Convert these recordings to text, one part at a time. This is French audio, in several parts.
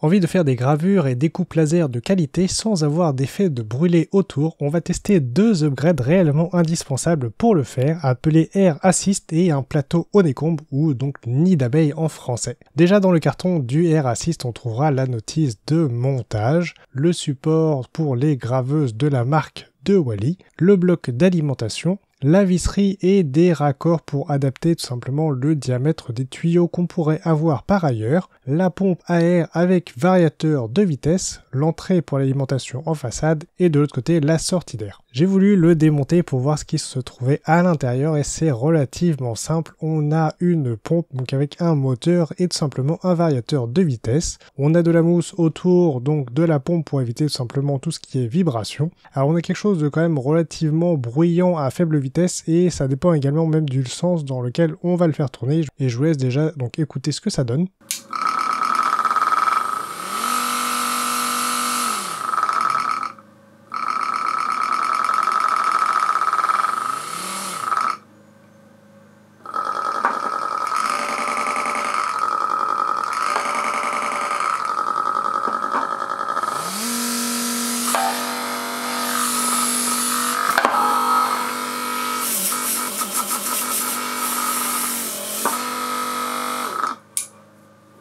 Envie de faire des gravures et découpes laser de qualité sans avoir d'effet de brûlé autour, on va tester deux upgrades réellement indispensables pour le faire, appelés Air Assist et un plateau Honeycomb ou donc nid d'abeille en français. Déjà dans le carton du Air Assist, on trouvera la notice de montage, le support pour les graveuses de la marque de Wally, le bloc d'alimentation, la visserie et des raccords pour adapter tout simplement le diamètre des tuyaux qu'on pourrait avoir par ailleurs, la pompe à air avec variateur de vitesse, l'entrée pour l'alimentation en façade et de l'autre côté la sortie d'air. J'ai voulu le démonter pour voir ce qui se trouvait à l'intérieur et c'est relativement simple. On a une pompe donc avec un moteur et tout simplement un variateur de vitesse. On a de la mousse autour donc de la pompe pour éviter tout simplement tout ce qui est vibration. Alors on a quelque chose de quand même relativement bruyant à faible vitesse et ça dépend également même du sens dans lequel on va le faire tourner et je vous laisse déjà donc écouter ce que ça donne.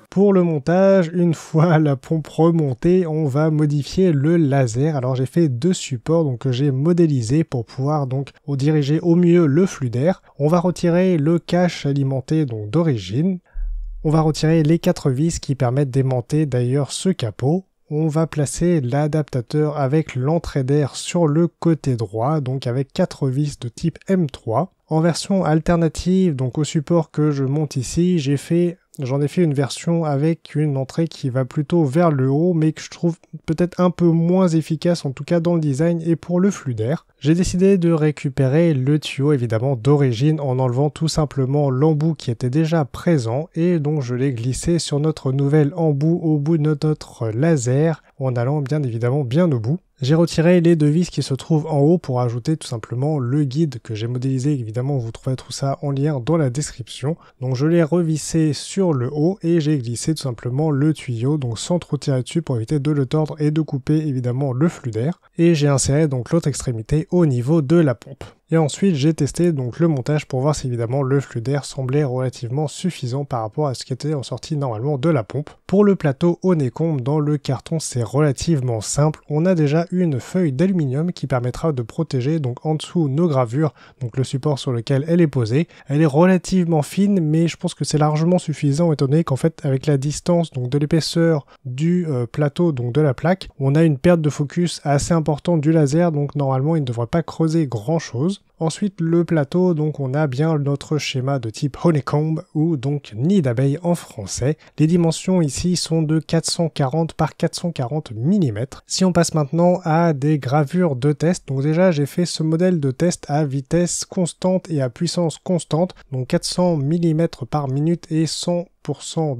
Pour le montage, une fois la pompe remontée, on va modifier le laser. Alors j'ai fait deux supports donc que j'ai modélisés pour pouvoir donc diriger au mieux le flux d'air. On va retirer le cache alimenté donc d'origine. On va retirer les 4 vis qui permettent d'aimanter d'ailleurs ce capot. On va placer l'adaptateur avec l'entrée d'air sur le côté droit, donc avec 4 vis de type M3. En version alternative, donc au support que je monte ici, j'en ai fait une version avec une entrée qui va plutôt vers le haut, mais que je trouve peut-être un peu moins efficace, en tout cas dans le design et pour le flux d'air. J'ai décidé de récupérer le tuyau évidemment d'origine en enlevant tout simplement l'embout qui était déjà présent et donc je l'ai glissé sur notre nouvel embout au bout de notre laser en allant bien évidemment bien au bout. J'ai retiré les 2 vis qui se trouvent en haut pour ajouter tout simplement le guide que j'ai modélisé. Évidemment, vous trouverez tout ça en lien dans la description. Donc je l'ai revissé sur le haut et j'ai glissé tout simplement le tuyau, donc sans trop tirer dessus pour éviter de le tordre et de couper évidemment le flux d'air. Et j'ai inséré donc l'autre extrémité au niveau de la pompe. Et ensuite, j'ai testé donc le montage pour voir si évidemment le flux d'air semblait relativement suffisant par rapport à ce qui était en sortie normalement de la pompe. Pour le plateau Honeycomb, dans le carton, c'est relativement simple. On a déjà une feuille d'aluminium qui permettra de protéger donc en dessous nos gravures, donc le support sur lequel elle est posée. Elle est relativement fine, mais je pense que c'est largement suffisant étant donné qu'en fait, avec la distance donc de l'épaisseur du plateau, donc de la plaque, on a une perte de focus assez importante du laser, donc normalement, il ne devrait pas creuser grand chose. Ensuite, le plateau, donc on a bien notre schéma de type Honeycomb ou donc nid d'abeille en français. Les dimensions ici sont de 440 par 440 mm. Si on passe maintenant à des gravures de test, donc déjà j'ai fait ce modèle de test à vitesse constante et à puissance constante, donc 400 mm par minute et 100%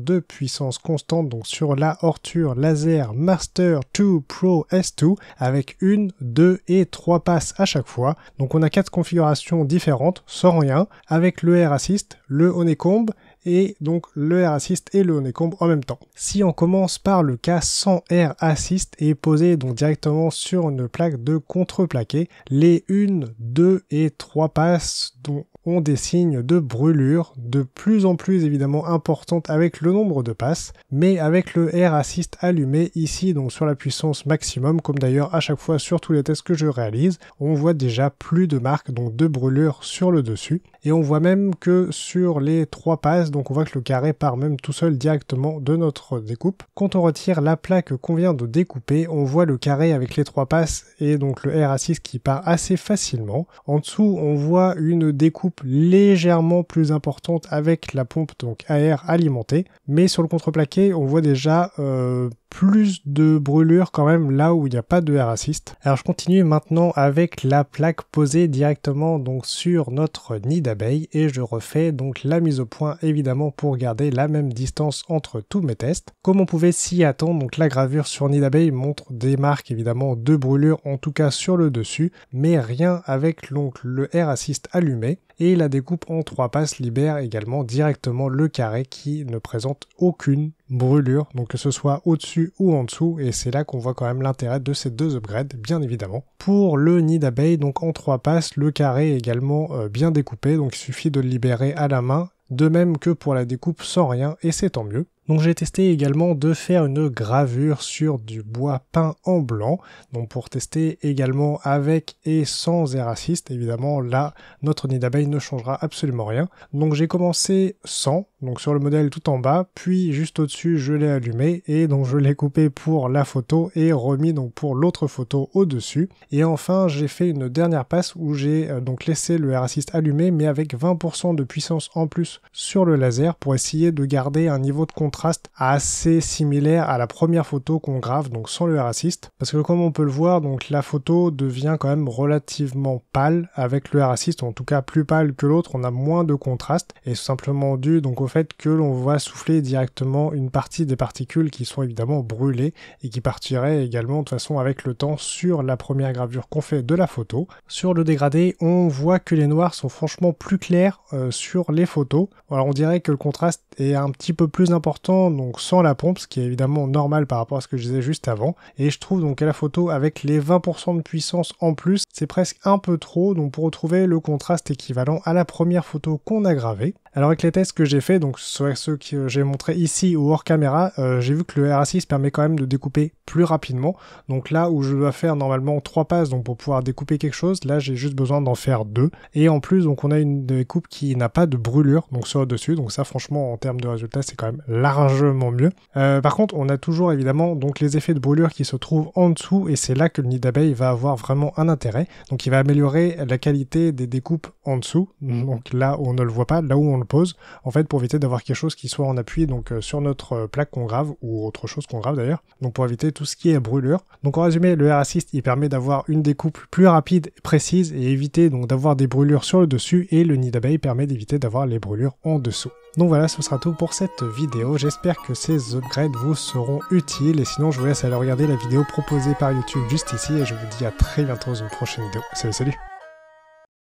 de puissance constante donc sur la Ortur Laser Master 2 Pro S2 avec 1, 2 et 3 passes à chaque fois. Donc on a 4 configurations différentes sans rien avec le Air Assist, le Honeycomb et donc le Air Assist et le Honeycomb en même temps. Si on commence par le cas sans Air Assist et posé donc directement sur une plaque de contreplaqué, les 1, 2 et 3 passes dont ont des signes de brûlure de plus en plus évidemment importantes avec le nombre de passes, mais avec le Air Assist allumé ici donc sur la puissance maximum, comme d'ailleurs à chaque fois sur tous les tests que je réalise, on voit déjà plus de marques donc de brûlure sur le dessus, et on voit même que sur les 3 passes, donc on voit que le carré part même tout seul directement de notre découpe. Quand on retire la plaque qu'on vient de découper, on voit le carré avec les 3 passes et donc le Air Assist qui part assez facilement. En dessous, on voit une découpe légèrement plus importante avec la pompe donc à air alimentée, mais sur le contreplaqué on voit déjà plus de brûlure quand même là où il n'y a pas de Air Assist. Alors je continue maintenant avec la plaque posée directement donc sur notre nid d'abeille et je refais donc la mise au point évidemment pour garder la même distance entre tous mes tests. Comme on pouvait s'y attendre, donc la gravure sur nid d'abeille montre des marques évidemment de brûlure en tout cas sur le dessus, mais rien avec donc le Air Assist allumé. Et la découpe en 3 passes libère également directement le carré qui ne présente aucune brûlure, donc que ce soit au-dessus ou en dessous, et c'est là qu'on voit quand même l'intérêt de ces deux upgrades, bien évidemment. Pour le nid d'abeille, donc en 3 passes, le carré est également bien découpé, donc il suffit de le libérer à la main, de même que pour la découpe sans rien, et c'est tant mieux. Donc j'ai testé également de faire une gravure sur du bois peint en blanc, donc pour tester également avec et sans air assist. Évidemment là notre nid d'abeille ne changera absolument rien. Donc j'ai commencé sans, donc sur le modèle tout en bas, puis juste au-dessus je l'ai allumé et donc je l'ai coupé pour la photo et remis donc pour l'autre photo au-dessus. Et enfin j'ai fait une dernière passe où j'ai donc laissé le air assist allumé mais avec 20% de puissance en plus sur le laser pour essayer de garder un niveau de contraste assez similaire à la première photo qu'on grave, donc sans le air assist, parce que comme on peut le voir, donc la photo devient quand même relativement pâle avec le air assist, ou en tout cas plus pâle que l'autre, on a moins de contraste, et c'est simplement dû donc au fait que l'on voit souffler directement une partie des particules qui sont évidemment brûlées, et qui partiraient également de toute façon avec le temps sur la première gravure qu'on fait de la photo. Sur le dégradé, on voit que les noirs sont franchement plus clairs sur les photos. Alors on dirait que le contraste est un petit peu plus important donc sans la pompe, ce qui est évidemment normal par rapport à ce que je disais juste avant, et je trouve donc à la photo avec les 20% de puissance en plus, c'est presque un peu trop, donc pour retrouver le contraste équivalent à la première photo qu'on a gravée. Alors avec les tests que j'ai fait, donc soit ceux que j'ai montré ici ou hors caméra, j'ai vu que le R6 permet quand même de découper plus rapidement, donc là où je dois faire normalement 3 passes donc pour pouvoir découper quelque chose, là j'ai juste besoin d'en faire 2, et en plus donc on a une découpe qui n'a pas de brûlure donc sur le dessus, donc ça franchement en termes de résultats c'est quand même largement mieux. Par contre on a toujours évidemment donc les effets de brûlure qui se trouvent en dessous, et c'est là que le nid d'abeille va avoir vraiment un intérêt, donc il va améliorer la qualité des découpes en dessous, donc là où on ne le voit pas, là où on le pose, en fait pour éviter d'avoir quelque chose qui soit en appui donc sur notre plaque qu'on grave, ou autre chose qu'on grave d'ailleurs, donc pour éviter tout ce qui est brûlure. Donc en résumé, le Air Assist il permet d'avoir une découpe plus rapide, précise, et éviter donc d'avoir des brûlures sur le dessus, et le nid d'abeille permet d'éviter d'avoir les brûlures en dessous. Donc voilà, ce sera tout pour cette vidéo, j'espère que ces upgrades vous seront utiles, et sinon je vous laisse aller regarder la vidéo proposée par YouTube juste ici, et je vous dis à très bientôt dans une prochaine vidéo. Salut salut.